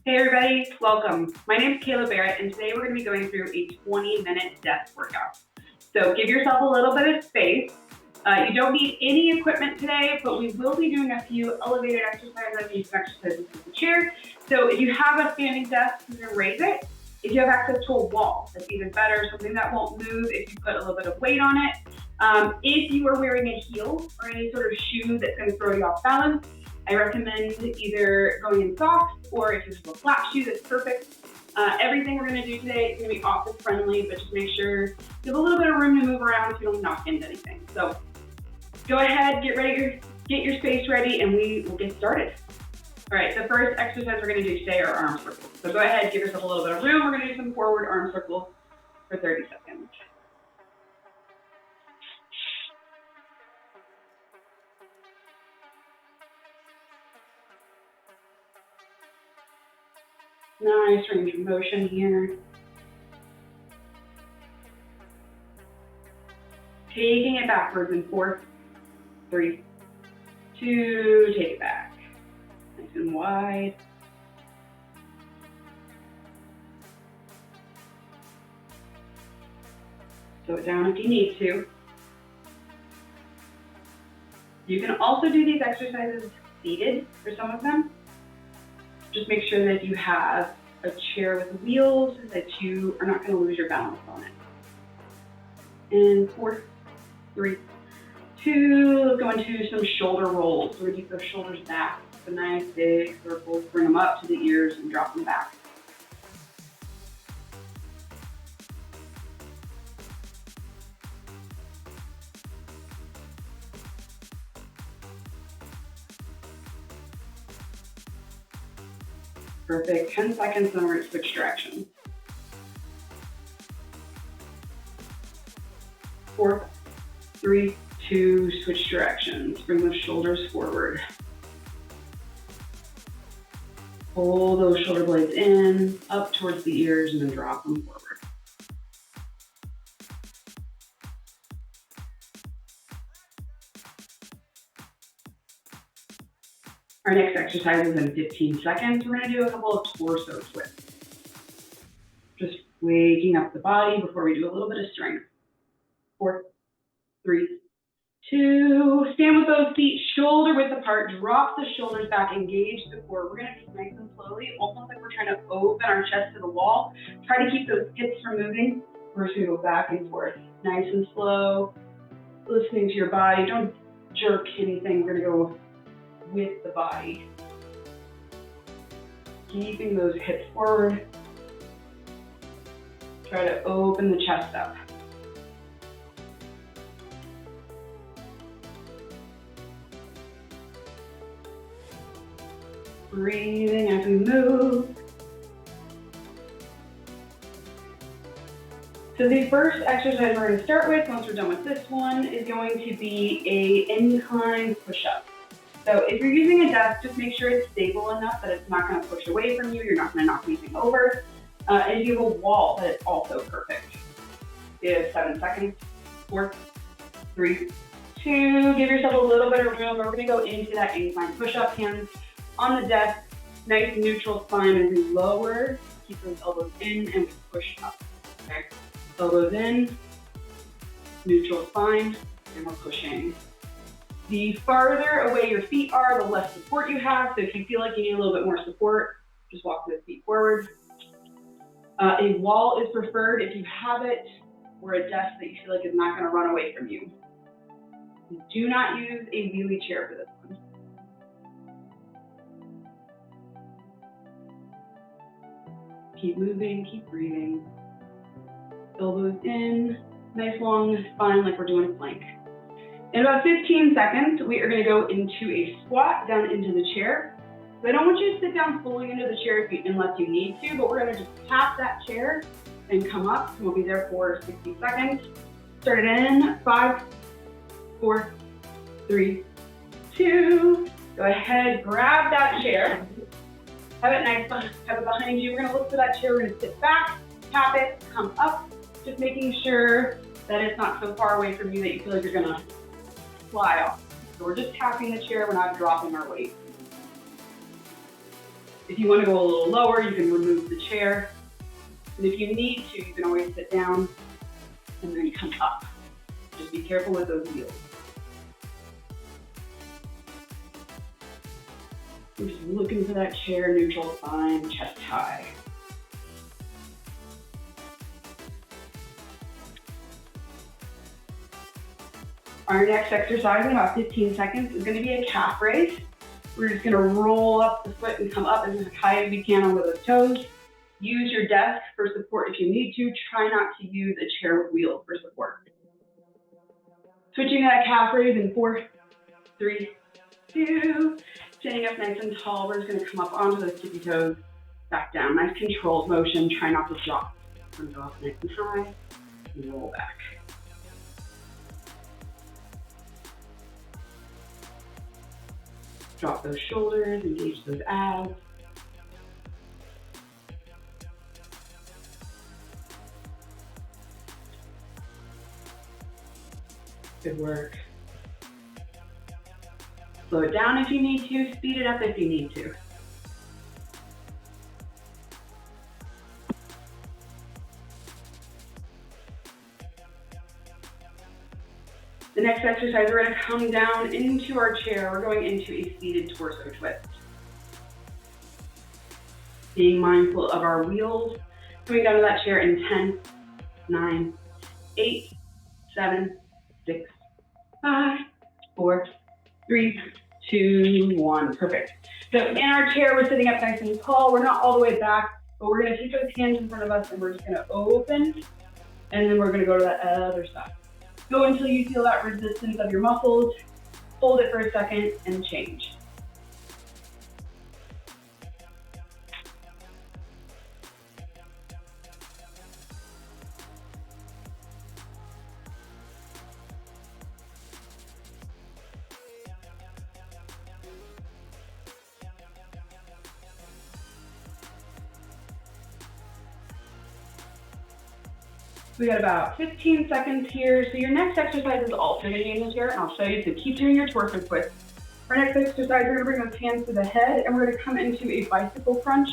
Hey everybody, welcome. My name is Kayla Barrett, and today we're going to be going through a 20-minute desk workout. So give yourself a little bit of space. You don't need any equipment today, but we will be doing a few elevated exercises and some exercises with the chair. So if you have a standing desk, you can raise it. If you have access to a wall, that's even better, something that won't move if you put a little bit of weight on it. If you are wearing a heel or any sort of shoe that's going to throw you off balance, I recommend either going in socks, or if you have a flat shoe, that's perfect. Everything we're going to do today is going to be office friendly, but just make sure you have a little bit of room to move around so you don't knock into anything. So go ahead, get your space ready, and we will get started. All right, the first exercise we're going to do today are arm circles. So go ahead, give yourself a little bit of room. We're going to do some forward arm circles for 30 seconds. Nice range of motion here. Taking it backwards in 4, 3, 2, take it back. Nice and wide. Slow it down if you need to. You can also do these exercises seated for some of them. Just make sure that you have a chair with wheels so that you are not going to lose your balance on it. And 4, 3, 2, let's go into some shoulder rolls. So we keep those shoulders back. So nice big circles, bring them up to the ears and drop them back. Perfect, 10 seconds, then we're going to switch directions. 4, 3, 2, switch directions. Bring those shoulders forward. Pull those shoulder blades in, up towards the ears, and then drop them forward. Our next exercise is in 15 seconds. We're going to do a couple of torso twists. Just waking up the body before we do a little bit of strength. 4, 3, 2, stand with those feet shoulder width apart, drop the shoulders back, engage the core. We're going to just nice and slowly, almost like we're trying to open our chest to the wall. Try to keep those hips from moving. We're just going to go back and forth, nice and slow, listening to your body. Don't jerk anything. We're going to go with the body. Keeping those hips forward. Try to open the chest up. Breathing as we move. So the first exercise we're going to start with, once we're done with this one, is going to be an incline push-up. So if you're using a desk, just make sure it's stable enough that it's not going to push away from you. You're not going to knock anything over. And if you have a wall, that is also perfect. You have 7 seconds. 4, 3, 2. Give yourself a little bit of room. We're going to go into that incline push-up. Hands on the desk. Nice neutral spine as we lower. Keep those elbows in and we push up. Okay. Elbows in. Neutral spine. And we're pushing. The farther away your feet are, the less support you have. So if you feel like you need a little bit more support, just walk those feet forward. A wall is preferred if you have it, or a desk that you feel like is not going to run away from you. Do not use a wheelie chair for this one. Keep moving, keep breathing. Elbows in, nice long spine like we're doing a plank. In about 15 seconds, we are going to go into a squat down into the chair. So I don't want you to sit down fully into the chair unless you need to, but we're going to just tap that chair and come up. And we'll be there for 60 seconds. Start it in 5, 4, 3, 2. Go ahead, grab that chair. Have it nice, have it behind you. We're going to look for that chair. We're going to sit back, tap it, come up. Just making sure that it's not so far away from you that you feel like you're going to fly off. So we're just tapping the chair, we're not dropping our weight. If you want to go a little lower, you can remove the chair. And if you need to, you can always sit down and then come up. Just be careful with those wheels. We're just looking for that chair, neutral spine, chest high. Our next exercise in about 15 seconds is going to be a calf raise. We're just going to roll up the foot and come up as high as we can onto those toes. Use your desk for support if you need to. Try not to use a chair with wheels for support. Switching that calf raise in 4, 3, 2. Standing up nice and tall. We're just going to come up onto those tippy toes, back down. Nice controlled motion. Try not to drop. Go up nice and high and roll back. Drop those shoulders, engage those abs. Good work. Slow it down if you need to, speed it up if you need to. The next exercise, we're going to come down into our chair. We're going into a seated torso twist. Being mindful of our wheels. Coming down to that chair in 10, 9, 8, 7, 6, 5, 4, 3, 2, 1. Perfect. So in our chair, we're sitting up nice and tall. We're not all the way back, but we're going to take those hands in front of us and we're just going to open, and then we're going to go to that other side. Go until you feel that resistance of your muscles. Hold it for a second and change. We got about 15 seconds here. So your next exercise is also going to be in the chair, and I'll show you. So keep doing your torso twist. Our next exercise, we're going to bring those hands to the head, and we're going to come into a bicycle crunch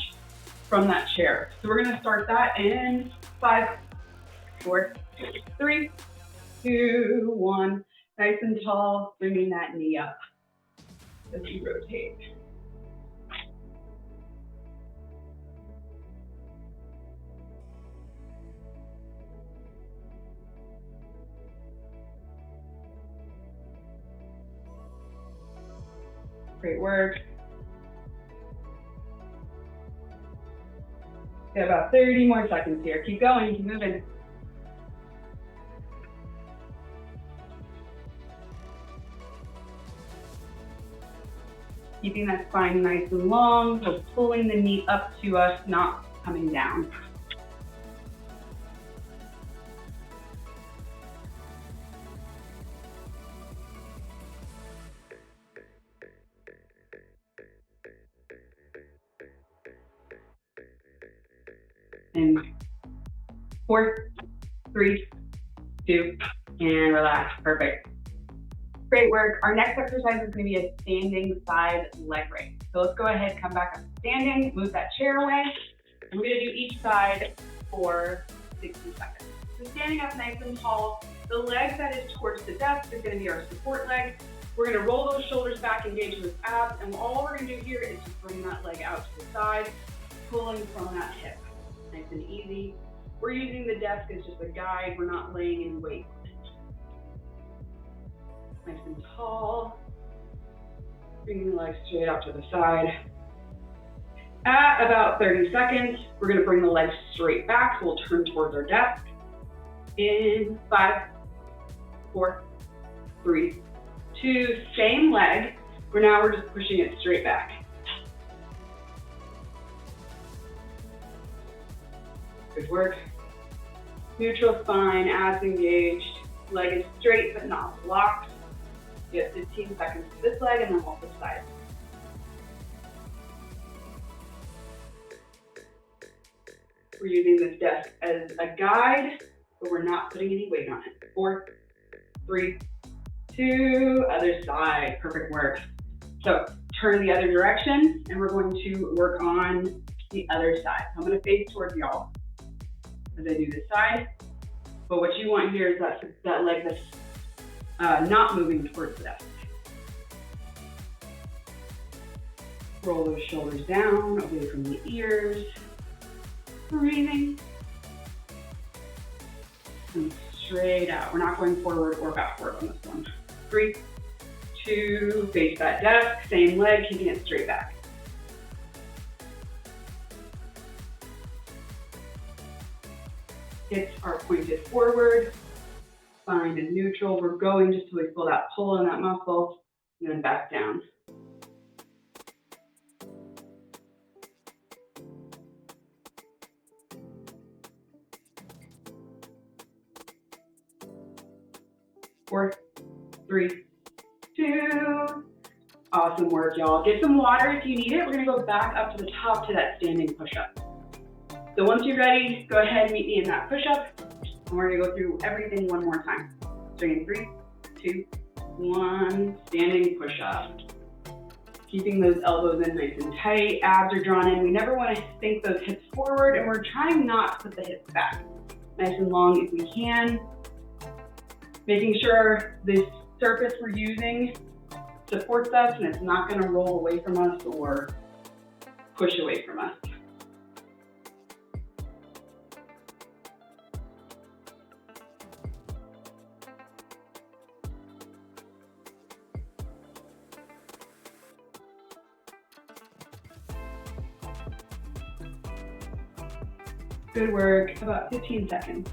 from that chair. So we're going to start that in 5, 4, 3, 2, 1. Nice and tall, bringing that knee up as you rotate. Great work. Got about 30 more seconds here. Keep going, keep moving. Keeping that spine nice and long, so pulling the knee up to us, not coming down. And 4, 3, 2, and relax. Perfect. Great work. Our next exercise is going to be a standing side leg raise. So let's go ahead, come back up standing, move that chair away, and we're going to do each side for 60 seconds. So standing up nice and tall, the leg that is towards the desk is going to be our support leg. We're going to roll those shoulders back, engage those abs, and all we're going to do here is just bring that leg out to the side, pulling from that hip. Nice and easy. We're using the desk as just a guide. We're not laying any weight on it. Nice and tall. Bringing the legs straight out to the side. At about 30 seconds, we're going to bring the legs straight back. So we'll turn towards our desk. In 5, 4, 3, 2, same leg. We're just pushing it straight back. Good work. Neutral spine, abs engaged. Leg is straight but not blocked. You have 15 seconds to this leg and then we'll switch sides. We're using this desk as a guide, but we're not putting any weight on it. 4, 3, 2, other side. Perfect work. So turn the other direction, and we're going to work on the other side. So I'm going to face towards y'all as I do this side. But what you want here is that leg that's not moving towards the desk. Roll those shoulders down, away from the ears. Breathing. And straight out. We're not going forward or backward on this one. 3, 2, face that desk, same leg, keeping it straight back. Hips are pointed forward, spine is neutral. We're going just till we feel that pull in that muscle, and then back down. Four, 3, 2. Awesome work, y'all. Get some water if you need it. We're gonna go back up to the top to that standing push-up. So once you're ready, go ahead and meet me in that push-up. And we're gonna go through everything one more time. So in 3, 2, 1, standing push-up. Keeping those elbows in nice and tight, abs are drawn in. We never wanna sink those hips forward, and we're trying not to put the hips back. Nice and long if we can. Making sure this surface we're using supports us and it's not going to roll away from us or push away from us. Good work, about 15 seconds.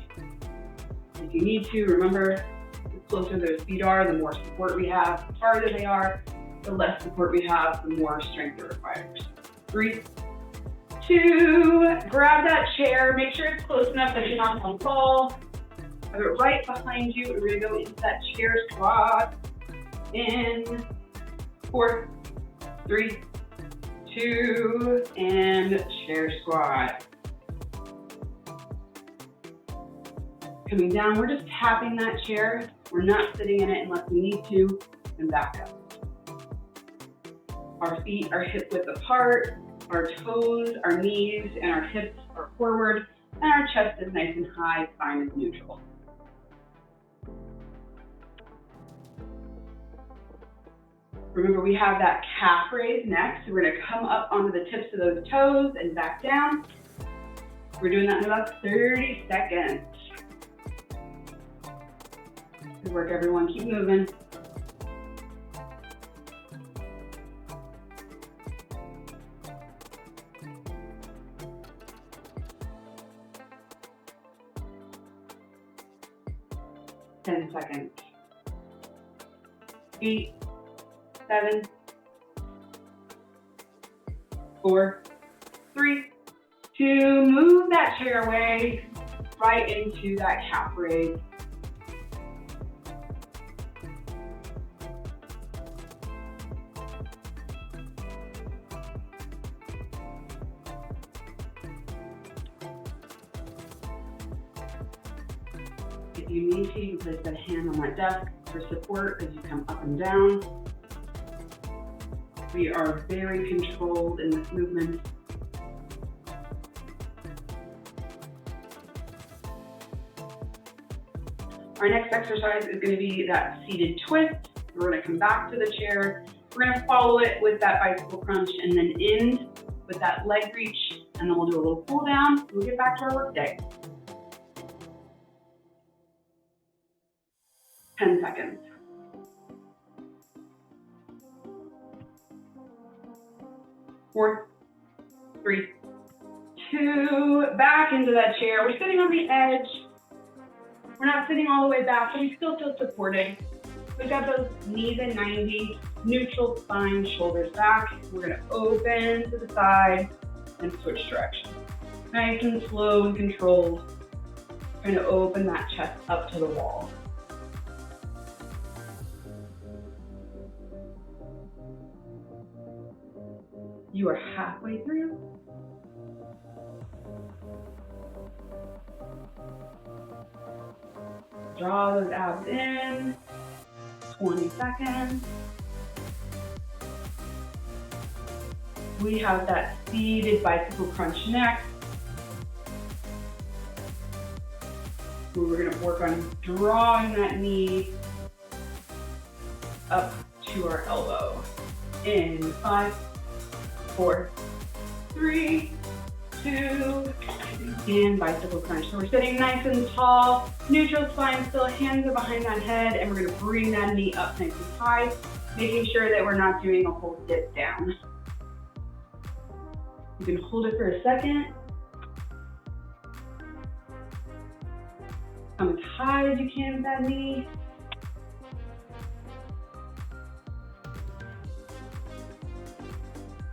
If you need to, remember, the closer those feet are, the more support we have. The farther they are, the less support we have, the more strength it requires. 3, 2, grab that chair. Make sure it's close enough that you're not going to fall. Have it right behind you. We're going to go into that chair squat. In 4, 3, 2, and chair squat. Coming down, we're just tapping that chair. We're not sitting in it unless we need to, and back up. Our feet are hip width apart, our toes, our knees, and our hips are forward, and our chest is nice and high, spine is neutral. Remember, we have that calf raise next, so we're gonna come up onto the tips of those toes and back down. We're doing that in about 30 seconds. Good work, everyone. Keep moving. Ten seconds. 8, 7, 4, 3, 2. Move that chair away right into that calf raise. If you need to, you can place that hand on that desk for support as you come up and down. We are very controlled in this movement. Our next exercise is going to be that seated twist. We're going to come back to the chair. We're going to follow it with that bicycle crunch and then end with that leg reach, and then we'll do a little cool down. We'll get back to our work day. 10 seconds. 4, 3, 2, back into that chair. We're sitting on the edge. We're not sitting all the way back, but we still feel supported. We've got those knees at 90, neutral spine, shoulders back. We're gonna open to the side and switch direction. Nice and slow and controlled. Trying to open that chest up to the wall. You are halfway through. Draw those abs in. 20 seconds. We have that seated bicycle crunch next. We're gonna work on drawing that knee up to our elbow. In 5, 4, 3, 2, and bicycle crunch. So we're sitting nice and tall, neutral spine still, hands are behind that head, and we're gonna bring that knee up nice and high, making sure that we're not doing a whole dip down. You can hold it for a second. Come as high as you can with that knee.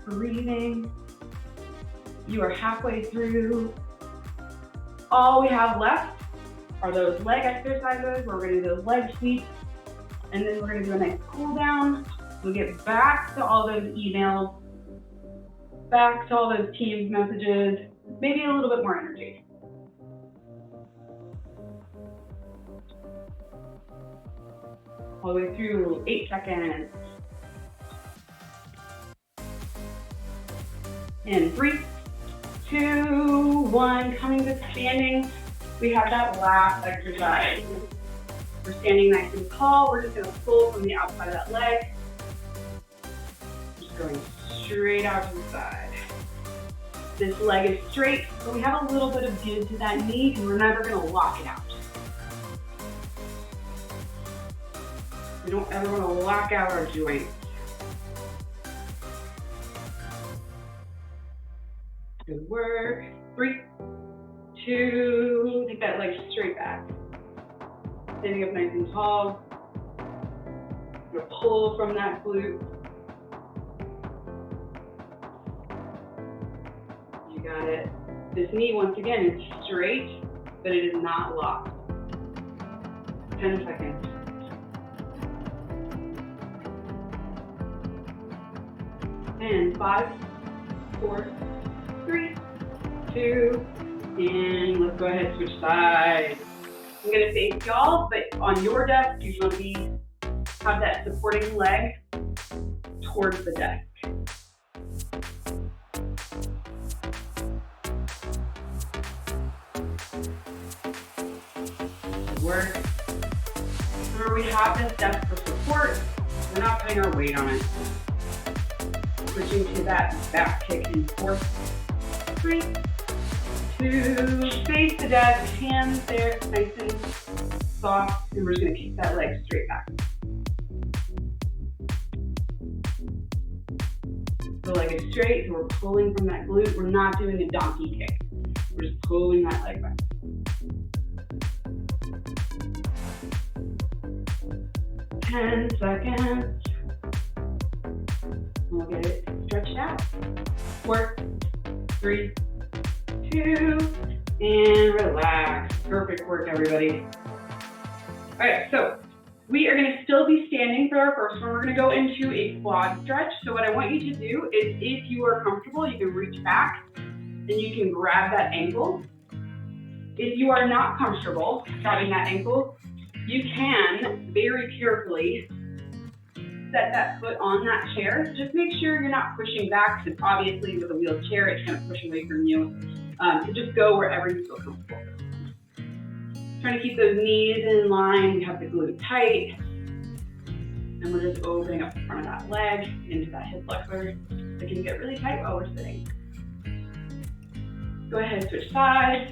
Breathing. You are halfway through. All we have left are those leg exercises. We're gonna do those leg sweeps, and then we're gonna do a nice cool down. We'll get back to all those emails, back to all those Teams messages, maybe a little bit more energy. All the way through 8 seconds. In 3, 2, 1, coming to standing. We have that last exercise. We're standing nice and tall. We're just gonna pull from the outside of that leg. Just going straight out to the side. This leg is straight, but we have a little bit of give to that knee, and we're never gonna lock it out. We don't ever wanna lock out our joints. Good work. 3, 2, take that leg straight back. Standing up nice and tall. You're gonna pull from that glute. You got it. This knee, once again, is straight, but it is not locked. 10 seconds. And 5, 4, 3, 2, and let's go ahead and switch sides. I'm gonna face y'all, but on your desk, you want to have that supporting leg towards the desk. Good work. Remember, we have this desk for support. We're not putting our weight on it. Switching to that back kick in 4, 3, 2, face the desk, hands there, nice and soft, and we're just gonna kick that leg straight back. The leg is straight, so we're pulling from that glute. We're not doing a donkey kick. We're just pulling that leg back. Ten seconds. We'll get it stretched out. 4, 3, 2, and relax. Perfect work, everybody. All right, so we are gonna still be standing for our first one. We're gonna go into a quad stretch. So what I want you to do is, if you are comfortable, you can reach back and you can grab that ankle. If you are not comfortable grabbing that ankle, you can very carefully set that foot on that chair. Just make sure you're not pushing back, because obviously with a wheelchair, it's gonna push away from you. So just go wherever you feel comfortable. Trying to keep those knees in line. We have the glute tight. And we're just opening up the front of that leg into that hip flexor. It can get really tight while we're sitting. Go ahead, switch sides.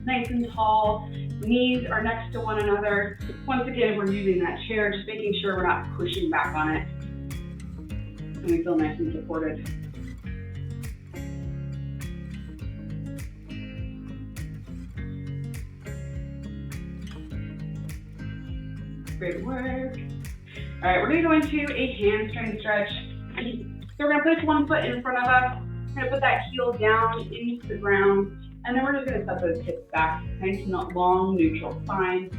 Nice and tall. Knees are next to one another. Once again, we're using that chair, just making sure we're not pushing back on it. And we feel nice and supported. Great work. All right, we're gonna go into a hamstring stretch. So we're gonna place one foot in front of us. We're gonna put that heel down into the ground, and then we're just gonna set those hips back, nice and long, neutral spine.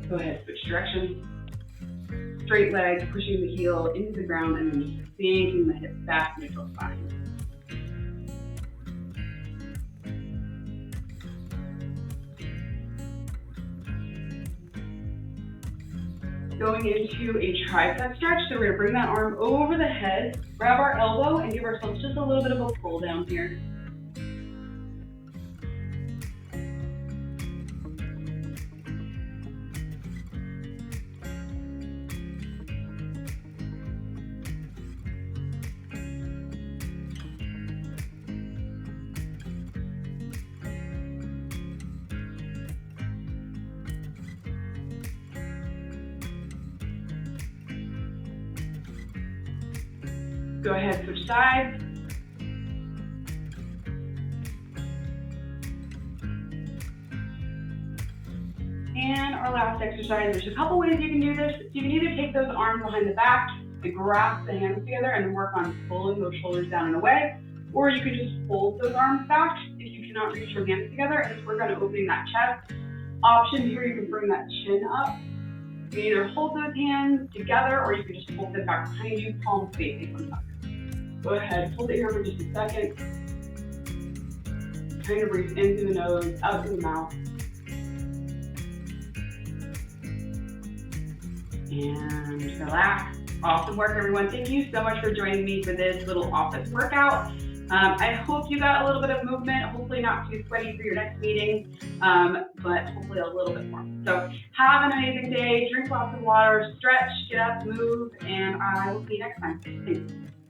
Go ahead, switch directions. Straight leg, pushing the heel into the ground, and then sinking the hips back, neutral spine. going into a tricep stretch. So we're gonna bring that arm over the head, grab our elbow, and give ourselves just a little bit of a pull down here. Go ahead, switch sides. And our last exercise, there's a couple ways you can do this. You can either take those arms behind the back and grasp the hands together and work on pulling those shoulders down and away, or you can just fold those arms back if you cannot reach your hands together and work on opening that chest. Option here, you can bring that chin up. You can either hold those hands together or you can just hold them back behind you, palms facing one another. Go ahead, hold it here for just a second. Kind of breathe in through the nose, out through the mouth. And relax. Awesome work, everyone. Thank you so much for joining me for this little office workout. I hope you got a little bit of movement, hopefully not too sweaty for your next meeting, but hopefully a little bit more. So have an amazing day, drink lots of water, stretch, get up, move, and I will see you next time. Thanks.